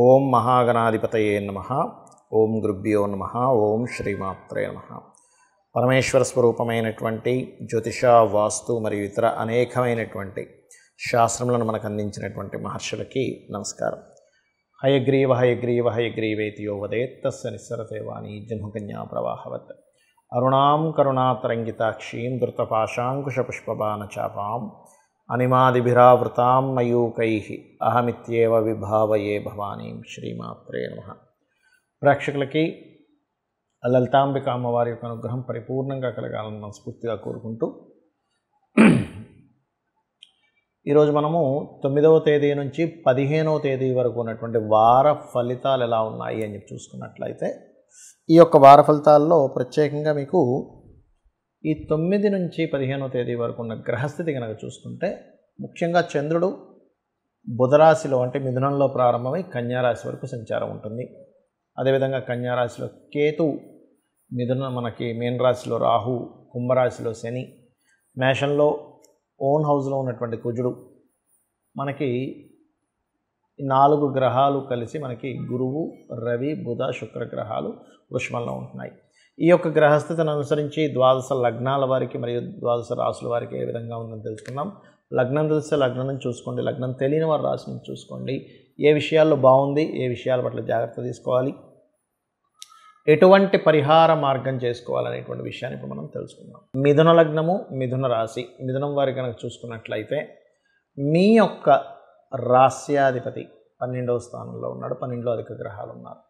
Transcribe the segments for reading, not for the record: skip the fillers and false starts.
ఓం మహాగణాధిపతయే నమః. ఓం గురుభ్యో నమః. ఓం శ్రీమాత్రే నమః. పరమేశ్వర స్వరూపమైనటువంటి జ్యోతిష, వాస్తు మరియు ఇతర అనేకమైనటువంటి శాస్త్రములను మనకు అందించినటువంటి మహర్షులకి నమస్కారం. హయగ్రీవ హయగ్రీవ హయగ్రీవేతి యో వదేత్ తస్య నిస్సరతే వాణి జన్మకన్యా ప్రవాహవత్. అరుణాం కరుణాతరంగితాక్షీం ధృతపాశాంకుశపుష్పబాణచాపాం అనిమాదిభిరావృతాం మయూకైః అహమిత్యేవ విభావయే భవానీం. శ్రీమాత్రే నమః. ప్రేక్షకులకి లలితాంబిక అమ్మవారి యొక్క అనుగ్రహం పరిపూర్ణంగా కలగాలని మనస్ఫూర్తిగా కోరుకుంటూ ఈరోజు మనము 9వ తేదీ నుంచి 15వ తేదీ వరకు ఉన్నటువంటి వార ఫలితాలు ఎలా ఉన్నాయి అని చెప్పి చూసుకున్నట్లయితే, ఈ యొక్క వార ఫలితాల్లో ప్రత్యేకంగా మీకు ఈ 9 నుంచి 15వ తేదీ వరకు ఉన్న గ్రహస్థితి కనుక చూసుకుంటే, ముఖ్యంగా చంద్రుడు బుధరాశిలో అంటే మిథునంలో ప్రారంభమై కన్యారాశి వరకు సంచారం ఉంటుంది. అదేవిధంగా కన్యారాశిలో కేతు, మనకి మీన రాశిలో రాహు, కుంభరాశిలో శని, మేషంలో ఓన్ హౌస్లో ఉన్నటువంటి కుజుడు, మనకి 4 గ్రహాలు కలిసి మనకి గురువు, రవి, బుధ, శుక్ర గ్రహాలు వృషభంలో ఉంటున్నాయి. ఈ యొక్క గ్రహస్థితిని అనుసరించి ద్వాదశ లగ్నాల వారికి మరియు ద్వాదశ రాశుల వారికి ఏ విధంగా ఉందని తెలుసుకుందాం. లగ్నం తెలిస్తే లగ్నం నుంచి చూసుకోండి, లగ్నం తెలియని వారి రాశి నుంచి చూసుకోండి. ఏ విషయాల్లో బాగుంది, ఏ విషయాల పట్ల జాగ్రత్త తీసుకోవాలి, ఎటువంటి పరిహార మార్గం చేసుకోవాలనేటువంటి విషయాన్ని ఇప్పుడు మనం తెలుసుకుందాం. మిథున లగ్నము, మిథున రాశి, మిథునం వారి కనుక చూసుకున్నట్లయితే మీ యొక్క రాస్యాధిపతి 12వ స్థానంలో ఉన్నాడు. 12లో అధిక గ్రహాలు ఉన్నారు.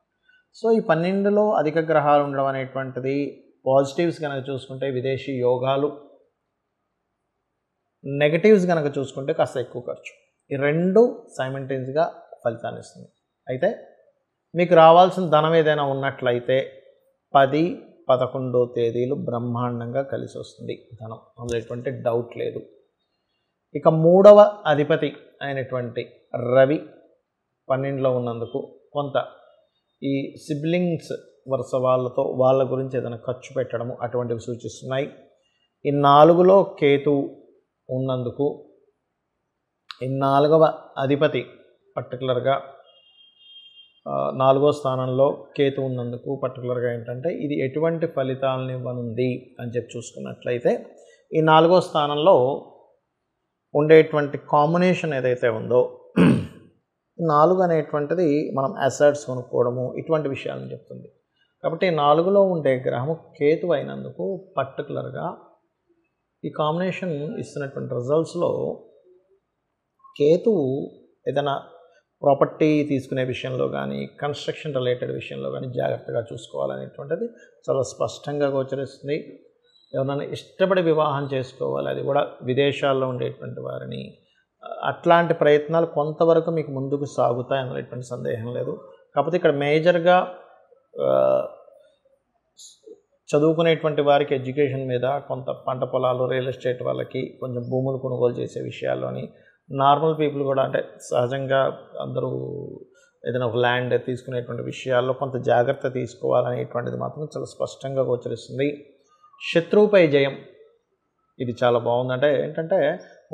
సో ఈ 12లో అధిక గ్రహాలు ఉండడం అనేటువంటిది పాజిటివ్స్ కనుక చూసుకుంటే విదేశీ యోగాలు, నెగటివ్స్ కనుక చూసుకుంటే కాస్త ఎక్కువ ఖర్చు. ఈ రెండు సైమల్టేనియస్గా ఫలితాన్ని ఇస్తుంది. అయితే మీకు రావాల్సిన ధనం ఏదైనా ఉన్నట్లయితే 10, 11వ తేదీలు బ్రహ్మాండంగా కలిసి వస్తుంది ధనం, అందులో ఎటువంటి డౌట్ లేదు. ఇక 3వ అధిపతి అయినటువంటి రవి 12లో ఉన్నందుకు కొంత ఈ సిబ్లింగ్స్ వరుస వాళ్ళ గురించి ఏదైనా ఖర్చు పెట్టడము అటువంటివి సూచిస్తున్నాయి. ఈ 4లో కేతు ఉన్నందుకు, ఈ 4వ అధిపతి పర్టికులర్గా 4వ స్థానంలో కేతు ఉన్నందుకు పర్టికులర్గా ఏంటంటే ఇది ఎటువంటి ఫలితాలను ఇవ్వనుంది అని చెప్పి చూసుకున్నట్లయితే, ఈ 4వ స్థానంలో ఉండేటువంటి కాంబినేషన్ ఏదైతే ఉందో 4 అనేటువంటిది మనం అసెట్స్ కొనుక్కోవడము ఇటువంటి విషయాలను చెప్తుంది. కాబట్టి 4లో ఉండే గ్రహము కేతు అయినందుకు పర్టికులర్గా ఈ కాంబినేషన్ ఇస్తున్నటువంటి రిజల్ట్స్లో కేతువు ఏదైనా ప్రాపర్టీ తీసుకునే విషయంలో కానీ, కన్స్ట్రక్షన్ రిలేటెడ్ విషయంలో కానీ జాగ్రత్తగా చూసుకోవాలనేటువంటిది చాలా స్పష్టంగా గోచరిస్తుంది. ఎవరైనా ఇష్టపడి వివాహం చేసుకోవాలి, అది కూడా విదేశాల్లో ఉండేటువంటి వారిని, అట్లాంటి ప్రయత్నాలు కొంతవరకు మీకు ముందుకు సాగుతాయి అనేటువంటి సందేహం లేదు. కాకపోతే ఇక్కడ మేజర్గా చదువుకునేటువంటి వారికి ఎడ్యుకేషన్ మీద, కొంత పంట పొలాలు, రియల్ ఎస్టేట్ వాళ్ళకి కొంచెం భూములు కొనుగోలు చేసే విషయాల్లోని, నార్మల్ పీపుల్ కూడా అంటే సహజంగా అందరూ ఏదైనా ఒక ల్యాండ్ తీసుకునేటువంటి విషయాల్లో కొంత జాగ్రత్త తీసుకోవాలనేటువంటిది మాత్రం చాలా స్పష్టంగా గోచరిస్తుంది. శత్రువుపై జయం, ఇది చాలా బాగుంది. అంటే ఏంటంటే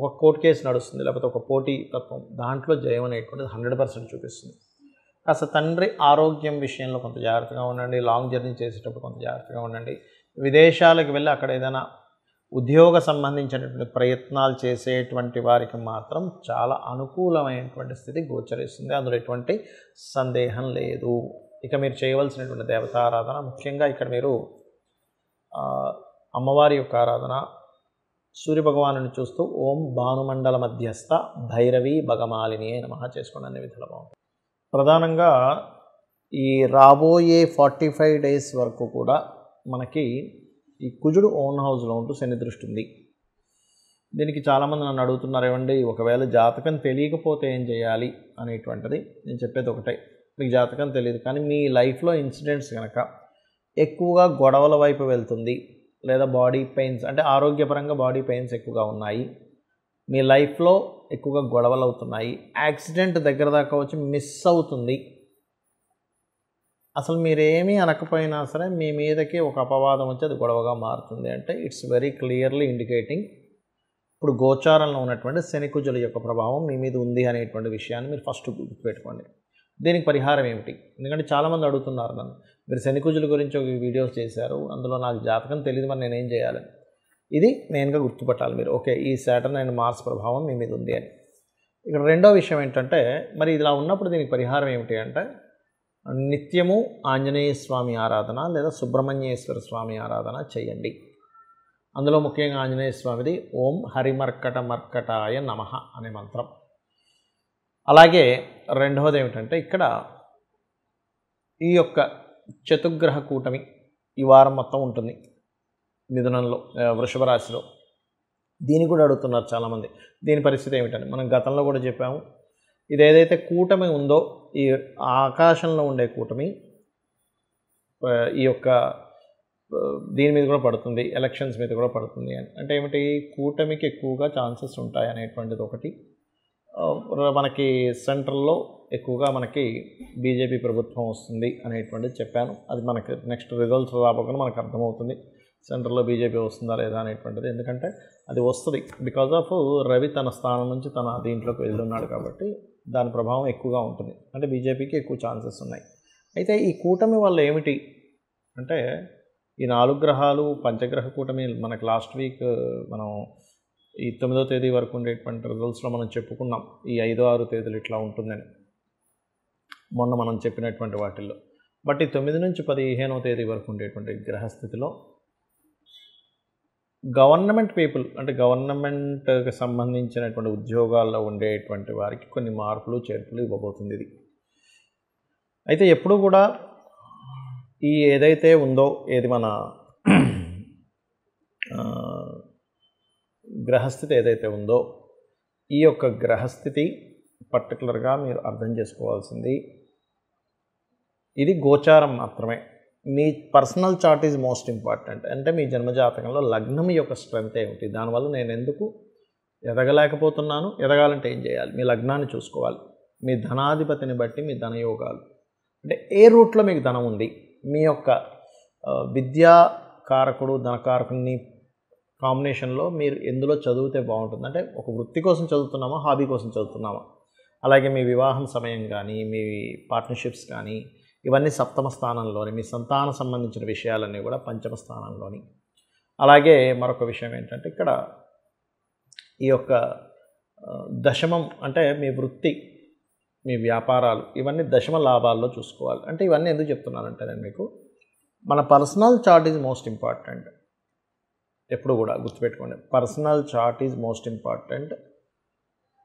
ఒక కోర్టు కేసు నడుస్తుంది, లేకపోతే ఒక పోటీ తత్వం, దాంట్లో జయం అనేటువంటిది 100% చూపిస్తుంది. కాస్త తండ్రి ఆరోగ్యం విషయంలో కొంత జాగ్రత్తగా ఉండండి. లాంగ్ జర్నీ చేసేటప్పుడు కొంత జాగ్రత్తగా ఉండండి. విదేశాలకు వెళ్ళి అక్కడ ఏదైనా ఉద్యోగ సంబంధించినటువంటి ప్రయత్నాలు చేసేటువంటి వారికి మాత్రం చాలా అనుకూలమైనటువంటి స్థితి గోచరిస్తుంది, అందులో ఎటువంటి సందేహం లేదు. ఇక మీరు చేయవలసినటువంటి దేవతారాధన, ముఖ్యంగా ఇక్కడ మీరు అమ్మవారి యొక్క ఆరాధన, సూర్యభగవాను చూస్తూ ఓం భానుమండల మధ్యస్థ భైరవి భగమాలిని నమః చేసుకోండి, అనే విధాలు బాగుంటుంది. ప్రధానంగా ఈ రాబోయే 45 డేస్ వరకు కూడా మనకి ఈ కుజుడు ఓన్ హౌస్లో ఉంటూ శని దృష్టి ఉంది. దీనికి చాలామంది నన్ను అడుగుతున్నారు, ఏమండి ఒకవేళ జాతకం తెలియకపోతే ఏం చేయాలి అనేటువంటిది. నేను చెప్పేది ఒకటే, మీకు జాతకం తెలియదు కానీ మీ లైఫ్లో ఇన్సిడెంట్స్ కనుక ఎక్కువగా గొడవల వైపు వెళ్తుంది, లేదా బాడీ పెయిన్స్ అంటే ఆరోగ్యపరంగా బాడీ పెయిన్స్ ఎక్కువగా ఉన్నాయి, మీ లైఫ్లో ఎక్కువగా గొడవలు అవుతున్నాయి, యాక్సిడెంట్ దగ్గర దాకా వచ్చి మిస్ అవుతుంది, అసలు మీరేమీ అనకపోయినా సరే మీ మీదకి ఒక అపవాదం వచ్చి అది గొడవగా మారుతుంది అంటే ఇట్స్ వెరీ క్లియర్లీ ఇండికేటింగ్ ఇప్పుడు గోచారంలో ఉన్నటువంటి శని కుజుల యొక్క ప్రభావం మీ మీద ఉంది అనేటువంటి విషయాన్ని మీరు ఫస్ట్ గుర్తుపెట్టుకోండి. దీనికి పరిహారం ఏమిటి? ఎందుకంటే చాలామంది అడుగుతున్నారు నన్ను, మీరు శనికుజుల గురించి ఒక వీడియోస్ చేశారు, అందులో నాకు జాతకం తెలియదు, మరి నేనేం చేయాలని. ఇది మెయిన్గా గుర్తుపట్టాలి మీరు. ఓకే, ఈ సాటర్న్ అండ్ మార్స్ ప్రభావం మీ మీద ఉంది అని. ఇక్కడ రెండో విషయం ఏంటంటే, మరి ఇలా ఉన్నప్పుడు దీనికి పరిహారం ఏమిటి అంటే, నిత్యము ఆంజనేయ స్వామి ఆరాధన లేదా సుబ్రహ్మణ్యేశ్వర స్వామి ఆరాధన చేయండి. అందులో ముఖ్యంగా ఆంజనేయ స్వామిది ఓం హరిమర్కట మర్కటాయ నమః అనే మంత్రం. అలాగే రెండవది ఏమిటంటే, ఇక్కడ ఈ యొక్క చతుర్గ్రహ కూటమి ఈ వారం మొత్తం ఉంటుంది మిథునంలో, వృషభ రాశిలో. దీన్ని కూడా అడుగుతున్నారు చాలామంది, దీని పరిస్థితి ఏమిటని. మనం గతంలో కూడా చెప్పాము, ఇది ఏదైతే కూటమి ఉందో, ఈ ఆకాశంలో ఉండే కూటమి ఈ యొక్క దీని మీద కూడా పడుతుంది, ఎలక్షన్స్ మీద కూడా పడుతుంది అని. అంటే ఏమిటి, కూటమికి ఎక్కువగా ఛాన్సెస్ ఉంటాయి అనేటువంటిది ఒకటి. మనకి సెంట్రల్లో ఎక్కువగా మనకి బీజేపీ ప్రభుత్వం వస్తుంది అనేటువంటిది చెప్పాను. అది మనకి నెక్స్ట్ రిజల్ట్స్ రాబోకుండా మనకు అర్థమవుతుంది సెంట్రల్లో బీజేపీ వస్తుందా లేదా అనేటువంటిది. ఎందుకంటే అది వస్తుంది, బికాజ్ ఆఫ్ రవి తన స్థానం నుంచి తన దీంట్లోకి వెళ్తున్నాడు కాబట్టి దాని ప్రభావం ఎక్కువగా ఉంటుంది. అంటే బీజేపీకి ఎక్కువ ఛాన్సెస్ ఉన్నాయి. అయితే ఈ కూటమి వల్ల ఏమిటి అంటే, ఈ 4 గ్రహాలు పంచగ్రహ కూటమి మనకు లాస్ట్ వీక్ మనం ఈ 9వ తేదీ వరకు ఉండేటువంటి రిజల్ట్స్లో మనం చెప్పుకున్నాం, ఈ 5, 6 తేదీలు ఇట్లా ఉంటుందని మొన్న మనం చెప్పినటువంటి వాటిల్లో. బట్ ఈ 9 నుంచి 15వ తేదీ వరకు ఉండేటువంటి గ్రహస్థితిలో గవర్నమెంట్ పీపుల్, అంటే గవర్నమెంట్కి సంబంధించినటువంటి ఉద్యోగాల్లో ఉండేటువంటి వారికి కొన్ని మార్పులు చేర్పులు ఇవ్వబోతుంది ఇది. అయితే ఎప్పుడు కూడా ఈ ఏదైతే ఉందో, ఏది మన గ్రహస్థితి ఏదైతే ఉందో, ఈ యొక్క గ్రహస్థితి పర్టికులర్గా మీరు అర్థం చేసుకోవాల్సింది, ఇది గోచారం మాత్రమే. మీ personal chart is most important. అంటే మీ జన్మజాతకంలో లగ్నం యొక్క స్ట్రెంత్ ఏమిటి, దానివల్ల నేను ఎందుకు ఎదగలేకపోతున్నాను, ఎదగాలంటే ఏం చేయాలి, మీ లగ్నాన్ని చూసుకోవాలి. మీ ధనాధిపతిని బట్టి మీ ధనయోగాలు, అంటే ఏ రూట్లో మీకు ధనం ఉంది, మీ యొక్క విద్యాకారకుడు ధనకారకుడిని కాంబినేషన్లో మీరు ఎందులో చదివితే బాగుంటుంది. అంటే ఒక వృత్తి కోసం చదువుతున్నామా, హాబీ కోసం చదువుతున్నామా, అలాగే మీ వివాహం సమయం కానీ, మీ పార్ట్నర్షిప్స్ కానీ, ఇవన్నీ సప్తమ స్థానంలోని, మీ సంతాన సంబంధించిన విషయాలన్నీ కూడా పంచమ స్థానంలోని. అలాగే మరొక విషయం ఏంటంటే, ఇక్కడ ఈ యొక్క దశమం అంటే మీ వృత్తి, మీ వ్యాపారాలు, ఇవన్నీ దశమ లాభాల్లో చూసుకోవాలి. అంటే ఇవన్నీ ఎందుకు చెప్తున్నానంటే, నేను మీకు మన personal chart is most important. ఎప్పుడు కూడా గుర్తుపెట్టుకోండి, personal chart is most important.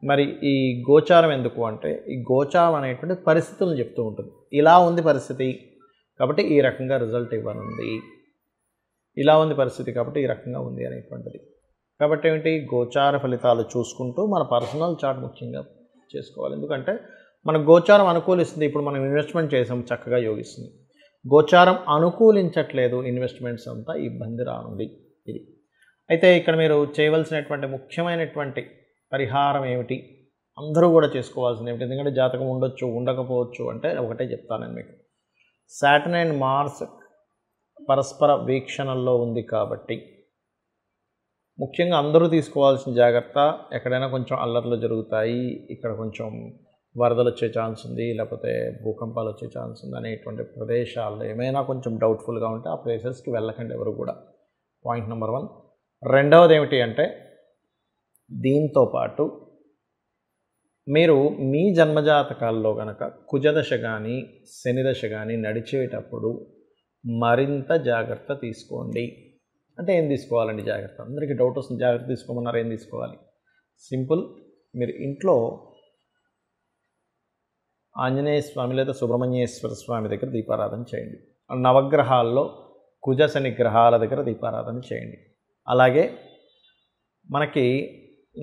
మరి ఈ గోచారం ఎందుకు అంటే, ఈ గోచారం అనేటువంటి పరిస్థితులను చెప్తూ ఉంటుంది. ఇలా ఉంది పరిస్థితి కాబట్టి ఈ రకంగా రిజల్ట్ ఇవ్వనుంది, ఇలా ఉంది పరిస్థితి కాబట్టి ఈ రకంగా ఉంది అనేటువంటిది. కాబట్టి ఏమిటి, గోచార ఫలితాలు చూసుకుంటూ మన పర్సనల్ చార్ట్ ముఖ్యంగా చేసుకోవాలి. ఎందుకంటే మన గోచారం అనుకూలిస్తుంది, ఇప్పుడు మనం ఇన్వెస్ట్మెంట్ చేసాం చక్కగా యోగిస్తుంది. గోచారం అనుకూలించట్లేదు, ఇన్వెస్ట్మెంట్స్ అంతా ఇబ్బంది రానుంది ఇది. అయితే ఇక్కడ మీరు చేయవలసినటువంటి ముఖ్యమైనటువంటి పరిహారం ఏమిటి, అందరూ కూడా చేసుకోవాల్సింది ఏమిటి, ఎందుకంటే జాతకం ఉండొచ్చు ఉండకపోవచ్చు, అంటే ఒకటే చెప్తాను నేను మీకు. సాటర్న్ అండ్ మార్స్ పరస్పర వీక్షణల్లో ఉంది కాబట్టి ముఖ్యంగా అందరూ తీసుకోవాల్సిన జాగ్రత్త, ఎక్కడైనా కొంచెం అల్లర్లు జరుగుతాయి, ఇక్కడ కొంచెం వరదలు వచ్చే ఛాన్స్ ఉంది, లేకపోతే భూకంపాలు వచ్చే ఛాన్స్ ఉంది అనేటువంటి ప్రదేశాల్లో ఏమైనా కొంచెం డౌట్ఫుల్గా ఉంటే ఆ ప్లేసెస్కి వెళ్ళకండి ఎవరు కూడా. Point number 1. రెండవది ఏమిటి అంటే, దీంతో పాటు మీరు మీ జన్మజాతకాల్లో కనుక కుజదశ కానీ శనిదశ కానీ నడిచేటప్పుడు మరింత జాగ్రత్త తీసుకోండి. అంటే ఏం తీసుకోవాలండి జాగ్రత్త, అందరికీ డౌట్ వస్తుంది, జాగ్రత్త తీసుకోమన్నారు, ఏం తీసుకోవాలి? సింపుల్, మీరు ఇంట్లో ఆంజనేయ స్వామి లేదా సుబ్రహ్మణ్యేశ్వర స్వామి దగ్గర దీపారాధన చేయండి. నవగ్రహాల్లో కుజ శని గ్రహాల దగ్గర దీపారాధన చేయండి. అలాగే మనకి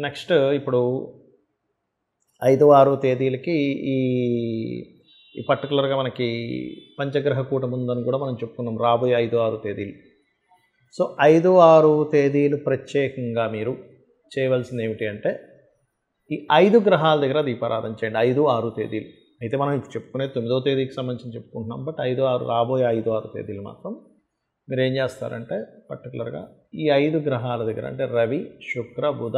నెక్స్ట్ ఇప్పుడు 5, 6 తేదీలకి ఈ పర్టికులర్గా మనకి పంచగ్రహ కూటమి ఉందని కూడా మనం చెప్పుకున్నాం, రాబోయే 5, 6 తేదీలు. సో 5, 6 తేదీలు ప్రత్యేకంగా మీరు చేయవలసింది ఏమిటి అంటే, ఈ 5 గ్రహాల దగ్గర దీపారాధన చేయండి 5, 6 తేదీలు. అయితే మనం ఇప్పుడు చెప్పుకునే 9వ తేదీకి సంబంధించి చెప్పుకుంటున్నాం, బట్ 5, 6 రాబోయే 5, 6 తేదీలు మాత్రం మీరు ఏం చేస్తారంటే, పర్టికులర్గా ఈ 5 గ్రహాల దగ్గర, అంటే రవి, శుక్ర, బుధ,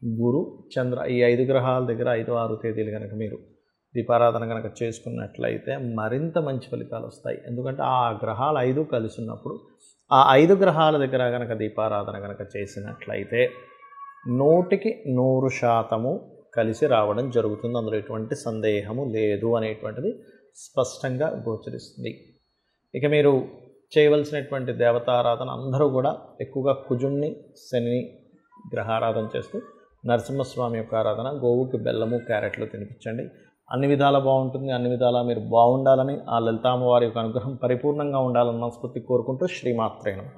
గురు, చంద్ర, ఈ 5 గ్రహాల దగ్గర 5, 6 తేదీలు కనుక మీరు దీపారాధన కనుక చేసుకున్నట్లయితే మరింత మంచి ఫలితాలు వస్తాయి. ఎందుకంటే ఆ గ్రహాలు 5 కలిసి ఉన్నప్పుడు ఆ 5 గ్రహాల దగ్గర కనుక దీపారాధన కనుక చేసినట్లయితే 100% కలిసి రావడం జరుగుతుంది. అందులో ఎటువంటి సందేహము లేదు అనేటువంటిది స్పష్టంగా గోచరిస్తుంది. ఇక మీరు చేయవలసినటువంటి దేవతారాధన అందరూ కూడా ఎక్కువగా కుజుణ్ణి, శనిని గ్రహారాధన చేస్తూ నరసింహస్వామి యొక్క ఆరాధన, గోవుకి బెల్లము, క్యారెట్లు తినిపించండి. అన్ని విధాలా బాగుంటుంది. అన్ని విధాలా మీరు బాగుండాలని, ఆ లలితామ్మవారి యొక్క అనుగ్రహం పరిపూర్ణంగా ఉండాలని మనస్ఫూర్తిగా కోరుకుంటూ శ్రీమాత్రే నమః.